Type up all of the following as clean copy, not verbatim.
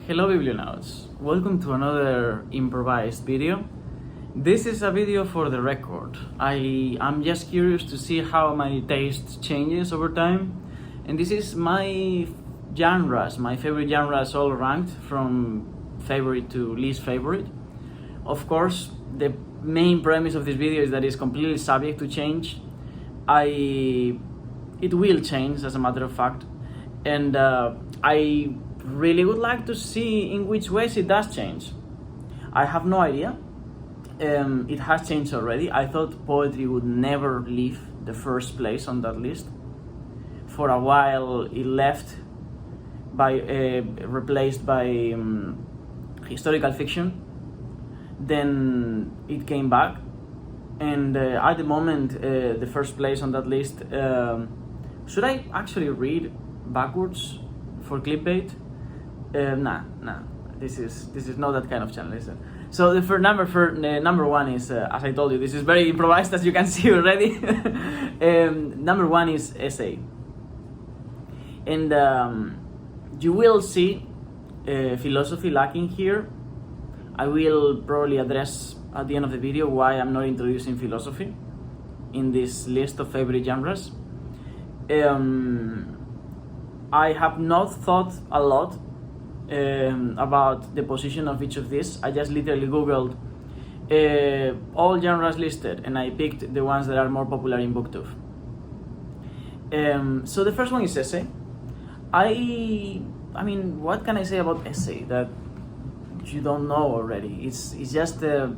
Hello Biblionauts, welcome to another improvised video. This is a video for the record. I'm just curious to see how my taste changes over time, and this is my genres, my favorite genres all ranked from favorite to least favorite. Of course, the main premise of this video is that it's completely subject to change. It will change as a matter of fact, and I really would like to see in which ways it does change. I have no idea. It has changed already. I thought poetry would never leave the first place on that list. For a while it left, replaced by historical fiction. Then it came back, and at the moment the first place on that list. Should I actually read backwards for clickbait? Nah. This is not that kind of channel, is it? So the number one is, as I told you, this is very improvised, as you can see already. Number one is essay, and you will see philosophy lacking here. I will probably address at the end of the video why I'm not introducing philosophy in this list of favorite genres. I have not thought a lot about the position of each of these. I just literally googled all genres listed, and I picked the ones that are more popular in BookTube. So the first one is essay. I mean, what can I say about essay that you don't know already? It's just the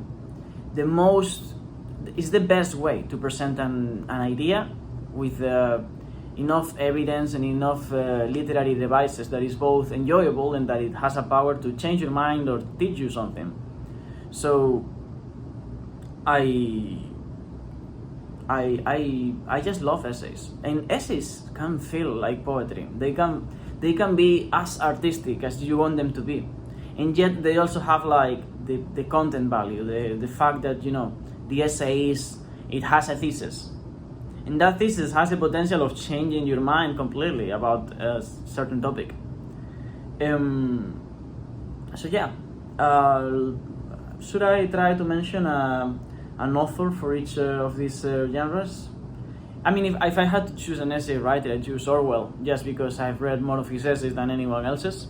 best way to present an idea with enough evidence and enough literary devices that is both enjoyable and that it has a power to change your mind or teach you something. So I just love essays, and essays can feel like poetry. They can be as artistic as you want them to be, and yet they also have like the content value, the fact that, you know, the essay it has a thesis, and that thesis has the potential of changing your mind completely about a certain topic. So yeah, should I try to mention an author for each of these genres? I mean, if I had to choose an essay writer, I'd choose Orwell, just because I've read more of his essays than anyone else's.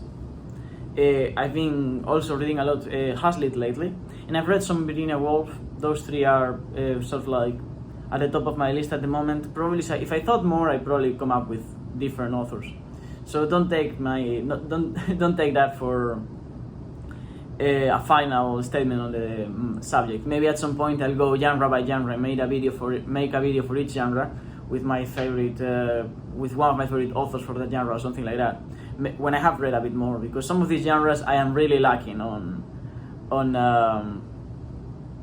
I've been also reading a lot Hazlitt lately, and I've read some Virginia Woolf. Those three are sort of like at the top of my list at the moment. Probably, if I thought more, I'd probably come up with different authors. So don't take that for a final statement on the subject. Maybe at some point I'll go genre by genre, make a video for each genre with my favorite, with one of my favorite authors for that genre or something like that, when I have read a bit more, because some of these genres I am really lacking on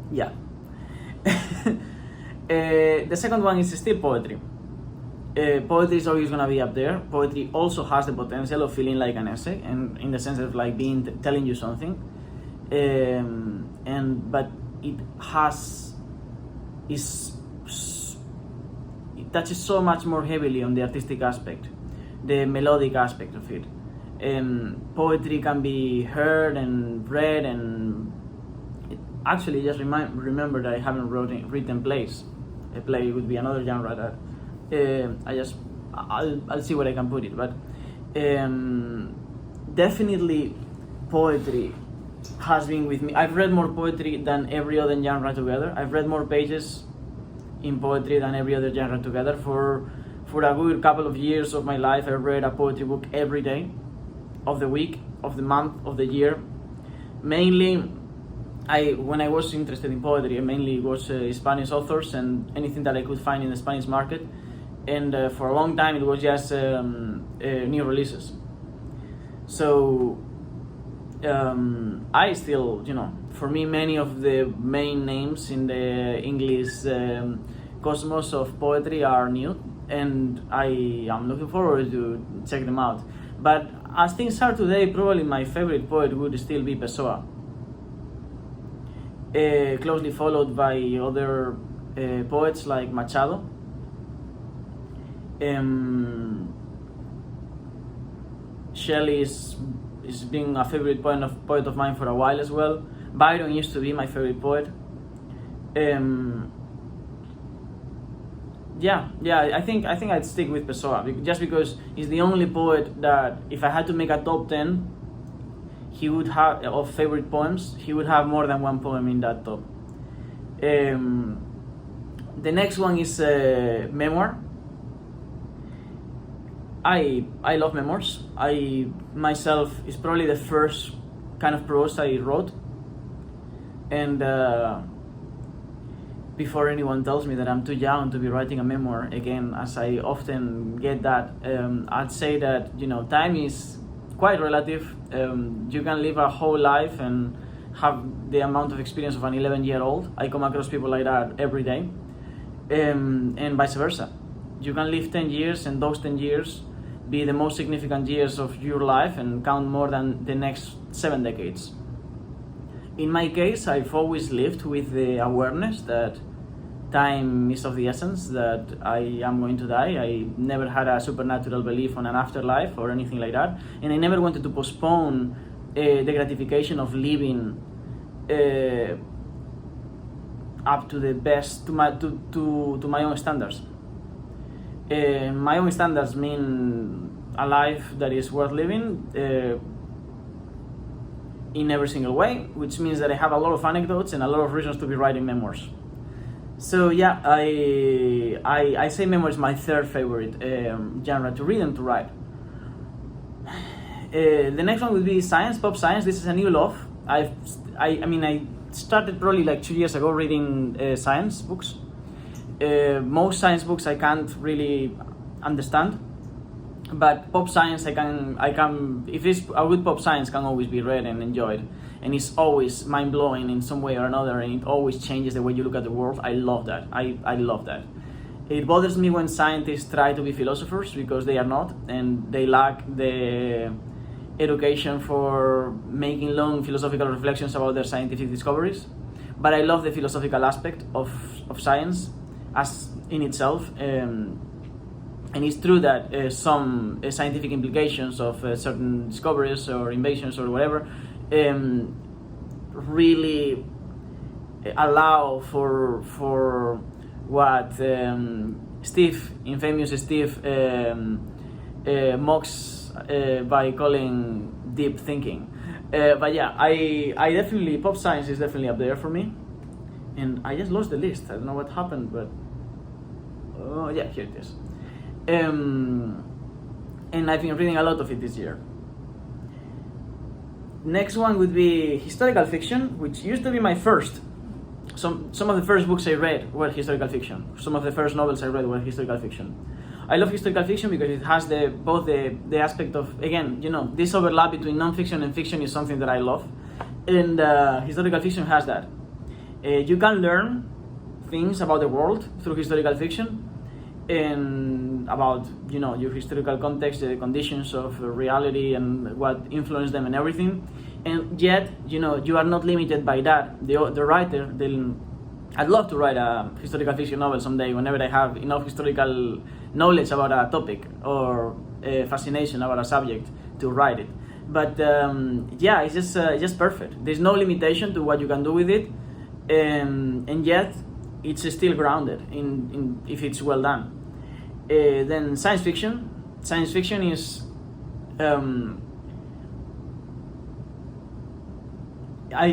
yeah. The second one is still poetry. Poetry is always gonna be up there. Poetry also has the potential of feeling like an essay, and in the sense of like telling you something, but it touches so much more heavily on the artistic aspect, the melodic aspect of it. Poetry can be heard and read, and actually just remember that I haven't written plays. A play would be another genre that I'll see where I can put it, but definitely poetry has been with me. I've read more poetry than every other genre together. I've read more pages in poetry than every other genre together. For a good couple of years of my life, I read a poetry book every day of the week, of the month, of the year. Mainly, when I was interested in poetry, I mainly was Spanish authors and anything that I could find in the Spanish market. And for a long time, it was just new releases. So I still, you know, for me, many of the main names in the English cosmos of poetry are new, and I am looking forward to check them out. But as things are today, probably my favorite poet would still be Pessoa, closely followed by other poets like Machado. Shelley's He's been a favorite poet of mine for a while as well. Byron used to be my favorite poet. I think I'd stick with Pessoa, just because he's the only poet that, if I had to make a top 10, he would have, of favorite poems, he would have more than one poem in that top. The next one is memoir. I love memoirs. I myself, is probably the first kind of prose I wrote, and before anyone tells me that I'm too young to be writing a memoir, again, as I often get that, I'd say that, time is quite relative. You can live a whole life and have the amount of experience of an 11-year-old. I come across people like that every day, and vice versa. You can live 10 years, and those 10 years be the most significant years of your life and count more than the next 7 decades. In my case, I've always lived with the awareness that time is of the essence, that I am going to die. I never had a supernatural belief on an afterlife or anything like that, and I never wanted to postpone the gratification of living up to the best, to my own standards. My own standards mean a life that is worth living in every single way, which means that I have a lot of anecdotes and a lot of reasons to be writing memoirs. So yeah, I say memoir is my third favorite genre to read and to write. The next one would be science, pop science. This is a new love. I started probably like 2 years ago reading science books. Most science books I can't really understand, but pop science I can. If it's a good pop science, can always be read and enjoyed, and it's always mind blowing in some way or another, and it always changes the way you look at the world. I love that. I love that. It bothers me when scientists try to be philosophers, because they are not, and they lack the education for making long philosophical reflections about their scientific discoveries. But I love the philosophical aspect of science as in itself, and it's true that some scientific implications of certain discoveries or inventions or whatever really allow for what infamous Steve mocks by calling deep thinking. But yeah, I definitely, pop science is definitely up there for me. And I just lost the list. I don't know what happened, but oh yeah, here it is. And I've been reading a lot of it this year. Next one would be historical fiction, which used to be my first. Some of the first books I read were historical fiction. Some of the first novels I read were historical fiction. I love historical fiction because it has both the aspect of, again, this overlap between non-fiction and fiction is something that I love, and historical fiction has that. You can learn things about the world through historical fiction, and about your historical context, the conditions of reality and what influenced them and everything, and yet you are not limited by that. The writer, I'd love to write a historical fiction novel someday, whenever I have enough historical knowledge about a topic or fascination about a subject to write it. But it's just perfect. There's no limitation to what you can do with it, and yet it's still grounded in if it's well done. Then science fiction. Science fiction is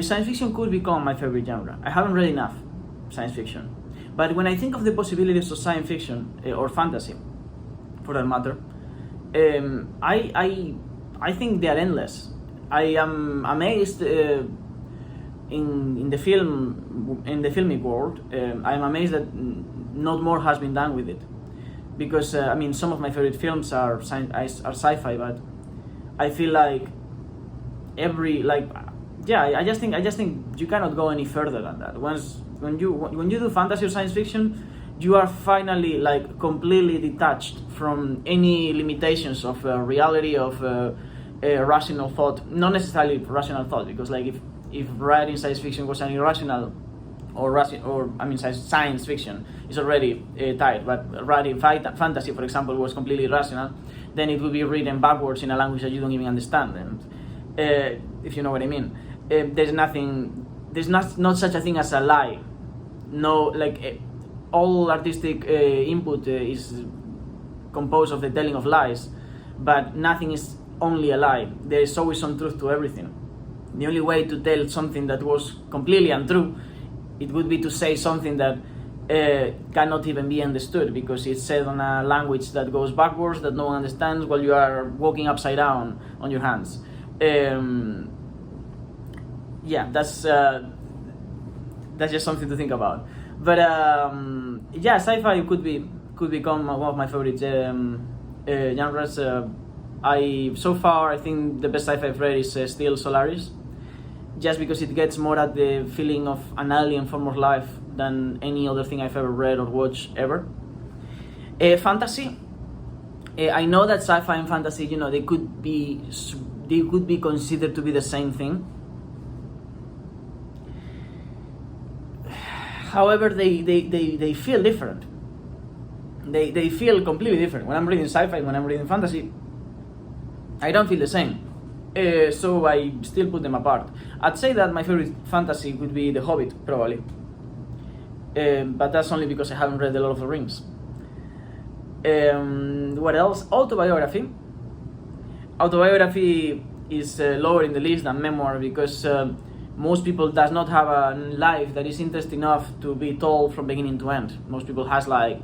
science fiction could become my favorite genre. I haven't read enough science fiction, but when I think of the possibilities of science fiction or fantasy, for that matter, I think they are endless. I am amazed in the filmic world. I am amazed that not more has been done with it, because some of my favorite films are sci-fi, but I feel like I just think you cannot go any further than that. When you do fantasy or science fiction, you are finally completely detached from any limitations of reality, of rational thought. Not necessarily rational thought, because if writing science fiction was an irrational science fiction is already tight, but writing fantasy, for example, was completely irrational, then it would be written backwards in a language that you don't even understand. And if you know what I mean. There's not such a thing as a lie. No, like all artistic input is composed of the telling of lies, but nothing is only a lie. There is always some truth to everything. The only way to tell something that was completely untrue, it would be to say something that cannot even be understood because it's said on a language that goes backwards, that no one understands, while you are walking upside down on your hands. Yeah, that's just something to think about. But yeah, sci-fi could become one of my favorite genres. So far I think the best sci-fi I've read is still Solaris, just because it gets more at the feeling of an alien form of life than any other thing I've ever read or watched ever. Fantasy. I know that sci-fi and fantasy, they could be considered to be the same thing. However, they feel different. They feel completely different. When I'm reading sci-fi, when I'm reading fantasy, I don't feel the same. So I still put them apart. I'd say that my favorite fantasy would be The Hobbit, probably. But that's only because I haven't read The Lord of the Rings. What else? Autobiography. Autobiography is lower in the list than memoir because most people does not have a life that is interesting enough to be told from beginning to end. Most people has like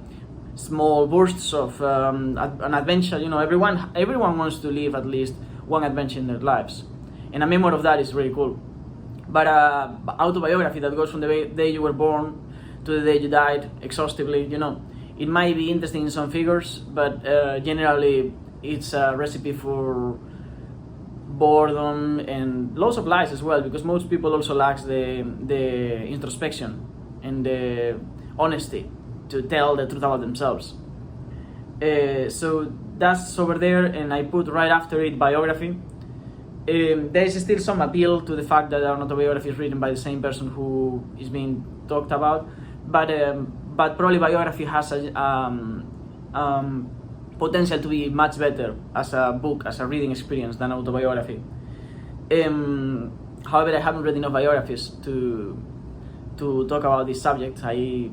small bursts of an adventure. Everyone wants to live at least one adventure in their lives, and a memoir of that is really cool. But autobiography that goes from the day you were born to the day you died exhaustively, it might be interesting in some figures, but generally it's a recipe for boredom and lots of lies as well, because most people also lack the introspection and the honesty to tell the truth about themselves. So that's over there, and I put right after it biography. There is still some appeal to the fact that an autobiography is written by the same person who is being talked about, but probably biography has a potential to be much better as a book, as a reading experience than autobiography. However, I haven't read enough biographies to talk about this subject. I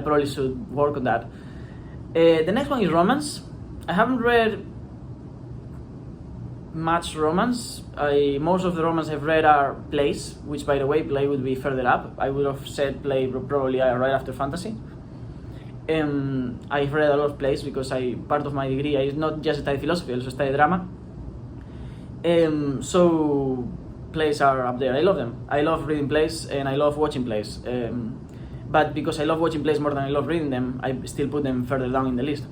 probably should work on that. The next one is romance. I haven't read much romance. Most of the romance I've read are plays, which, by the way, play would be further up. I would have said play probably right after fantasy. I've read a lot of plays because part of my degree is not just study philosophy, I also study drama. So plays are up there. I love them. I love reading plays and I love watching plays. But because I love watching plays more than I love reading them, I still put them further down in the list.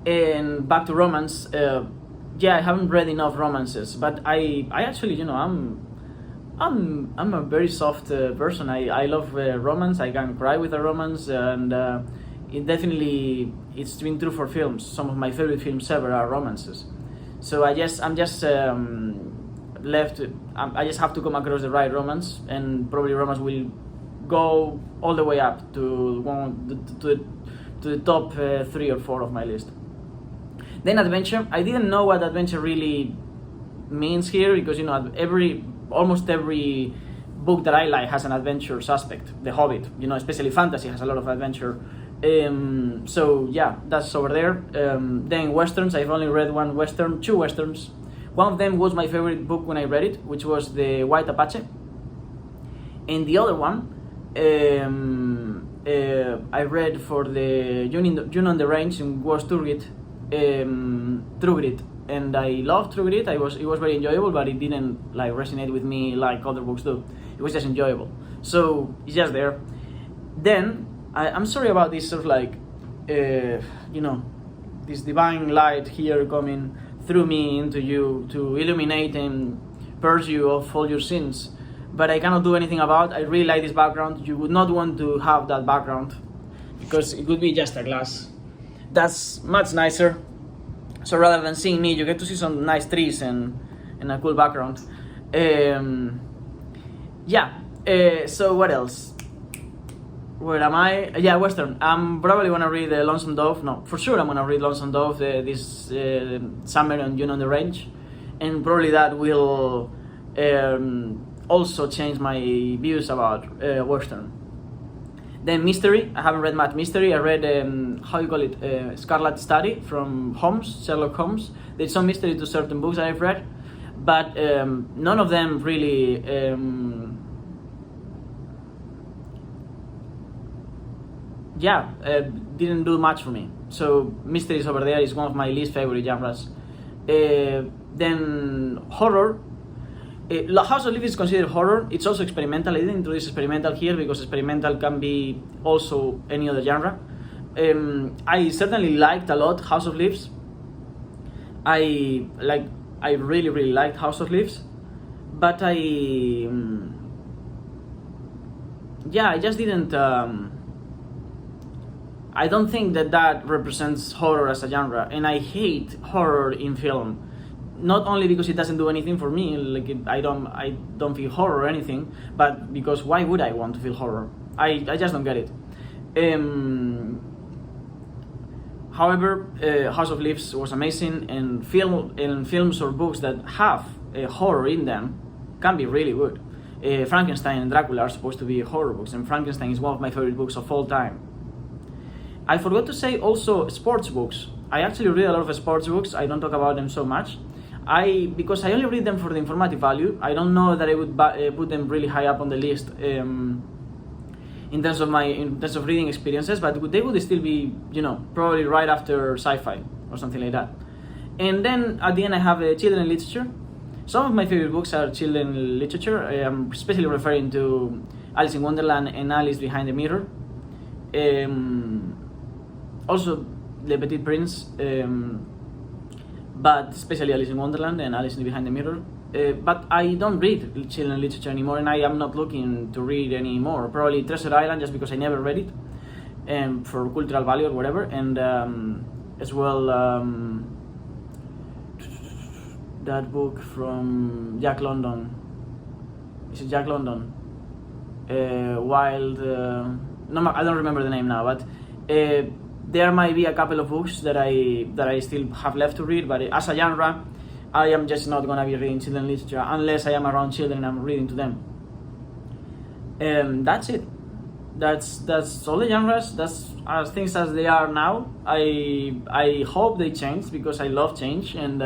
And back to romance. Yeah, I haven't read enough romances, but I actually, I'm a very soft person. I love romance. I can cry with a romance, and it's been true for films. Some of my favorite films ever are romances. So I'm just left. I just have to come across the right romance, and probably romance will go all the way up to the top 3 or 4 of my list. Then adventure. I didn't know what adventure really means here because almost every book that I like has an adventure aspect. The Hobbit, especially fantasy, has a lot of adventure. So yeah, that's over there. Then westerns. I've only read two westerns. One of them was my favorite book when I read it, which was The White Apache. And the other one, I read for the June on the Range, and was True Grit, and I loved True Grit. It was very enjoyable, but it didn't resonate with me like other books do. It was just enjoyable, so it's just there. Then I'm sorry about this sort of this divine light here coming through me into you to illuminate and purge you of all your sins, but I cannot do anything about. I really like this background. You would not want to have that background because it would be just a glass. That's much nicer. So rather than seeing me, you get to see some nice trees and a cool background. So what else? Where am I? Yeah, Western. I'm probably gonna read Lonesome Dove. No, for sure I'm gonna read Lonesome Dove this summer on June on the Range. and probably that will also change my views about Western. Then mystery, I haven't read much mystery. I read, how you call it, Scarlet Study from Holmes, Sherlock Holmes. There's some mystery to certain books that I've read, but none of them really didn't do much for me. So mysteries over there is one of my least favorite genres. Then horror. House of Leaves is considered horror. It's also experimental. I didn't introduce experimental here because experimental can be also any other genre. I certainly liked a lot House of Leaves. I really liked House of Leaves, but I just didn't. I don't think that represents horror as a genre, and I hate horror in film. Not only because it doesn't do anything for me, I don't feel horror or anything, but because why would I want to feel horror? I just don't get it. However, House of Leaves was amazing, and films or books that have horror in them can be really good. Frankenstein and Dracula are supposed to be horror books, and Frankenstein is one of my favorite books of all time. I forgot to say also sports books. I actually read a lot of sports books. I don't talk about them so much. Because I only read them for the informative value. I don't know that I would put them really high up on the list in terms of reading experiences, but they would still be, probably right after sci-fi or something like that. And then at the end I have children literature. Some of my favorite books are children literature. I'm especially referring to Alice in Wonderland and Alice Behind the Mirror. Also Le Petit Prince. But especially Alice in Wonderland and Alice Behind the Mirror. But I don't read children literature anymore, and I am not looking to read anymore. Probably Treasure Island, just because I never read it, for cultural value or whatever, and as well that book from Jack London. Is it Jack London? Wild. No, I don't remember the name now, but. There might be a couple of books that I still have left to read, but as a genre, I am just not gonna be reading children literature unless I am around children and I'm reading to them. That's it. That's all the genres. That's as things as they are now. I hope they change because I love change, and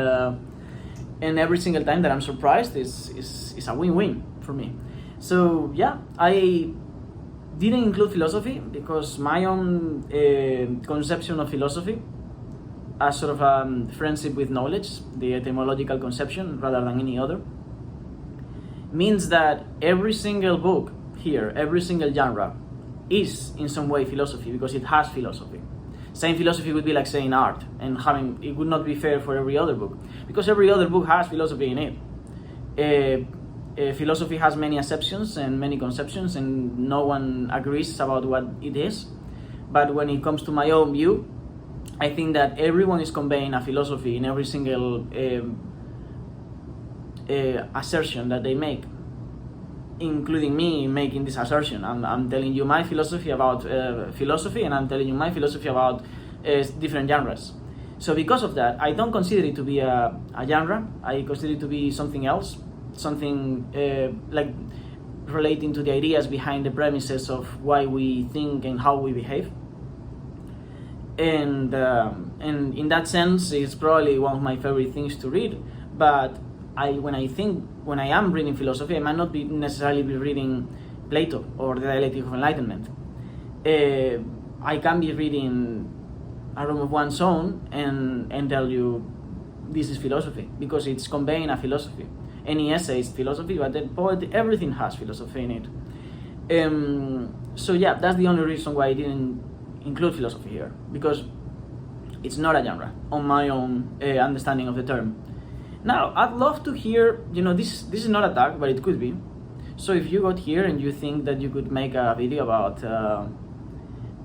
every single time that I'm surprised is a win-win for me. So yeah, I didn't include philosophy because my own conception of philosophy as sort of a friendship with knowledge, the etymological conception rather than any other, means that every single book here, every single genre is in some way philosophy because it has philosophy. Saying philosophy would be like saying art, and it would not be fair for every other book because every other book has philosophy in it. Philosophy has many acceptions and many conceptions, and no one agrees about what it is. But when it comes to my own view, I think that everyone is conveying a philosophy in every single assertion that they make, including me making this assertion. I'm telling you my philosophy about philosophy, and I'm telling you my philosophy about different genres. So because of that, I don't consider it to be a genre. I consider it to be something else. Something like relating to the ideas behind the premises of why we think and how we behave, and in that sense, it's probably one of my favorite things to read. But when I am reading philosophy, I might not be necessarily be reading Plato or the Dialectic of Enlightenment. I can be reading A Room of One's Own and tell you this is philosophy because it's conveying a philosophy. Any essay is philosophy, but the poetry, everything has philosophy in it. So yeah, that's the only reason why I didn't include philosophy here, because it's not a genre on my own understanding of the term. Now, I'd love to hear, this is not a tag, but it could be. So if you got here and you think that you could make a video about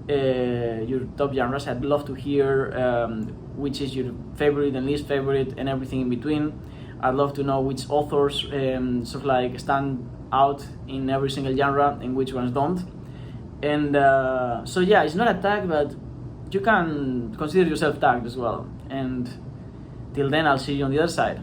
your top genres, I'd love to hear which is your favorite and least favorite and everything in between. I'd love to know which authors sort of like stand out in every single genre and which ones don't. And so yeah, it's not a tag, but you can consider yourself tagged as well. And till then, I'll see you on the other side.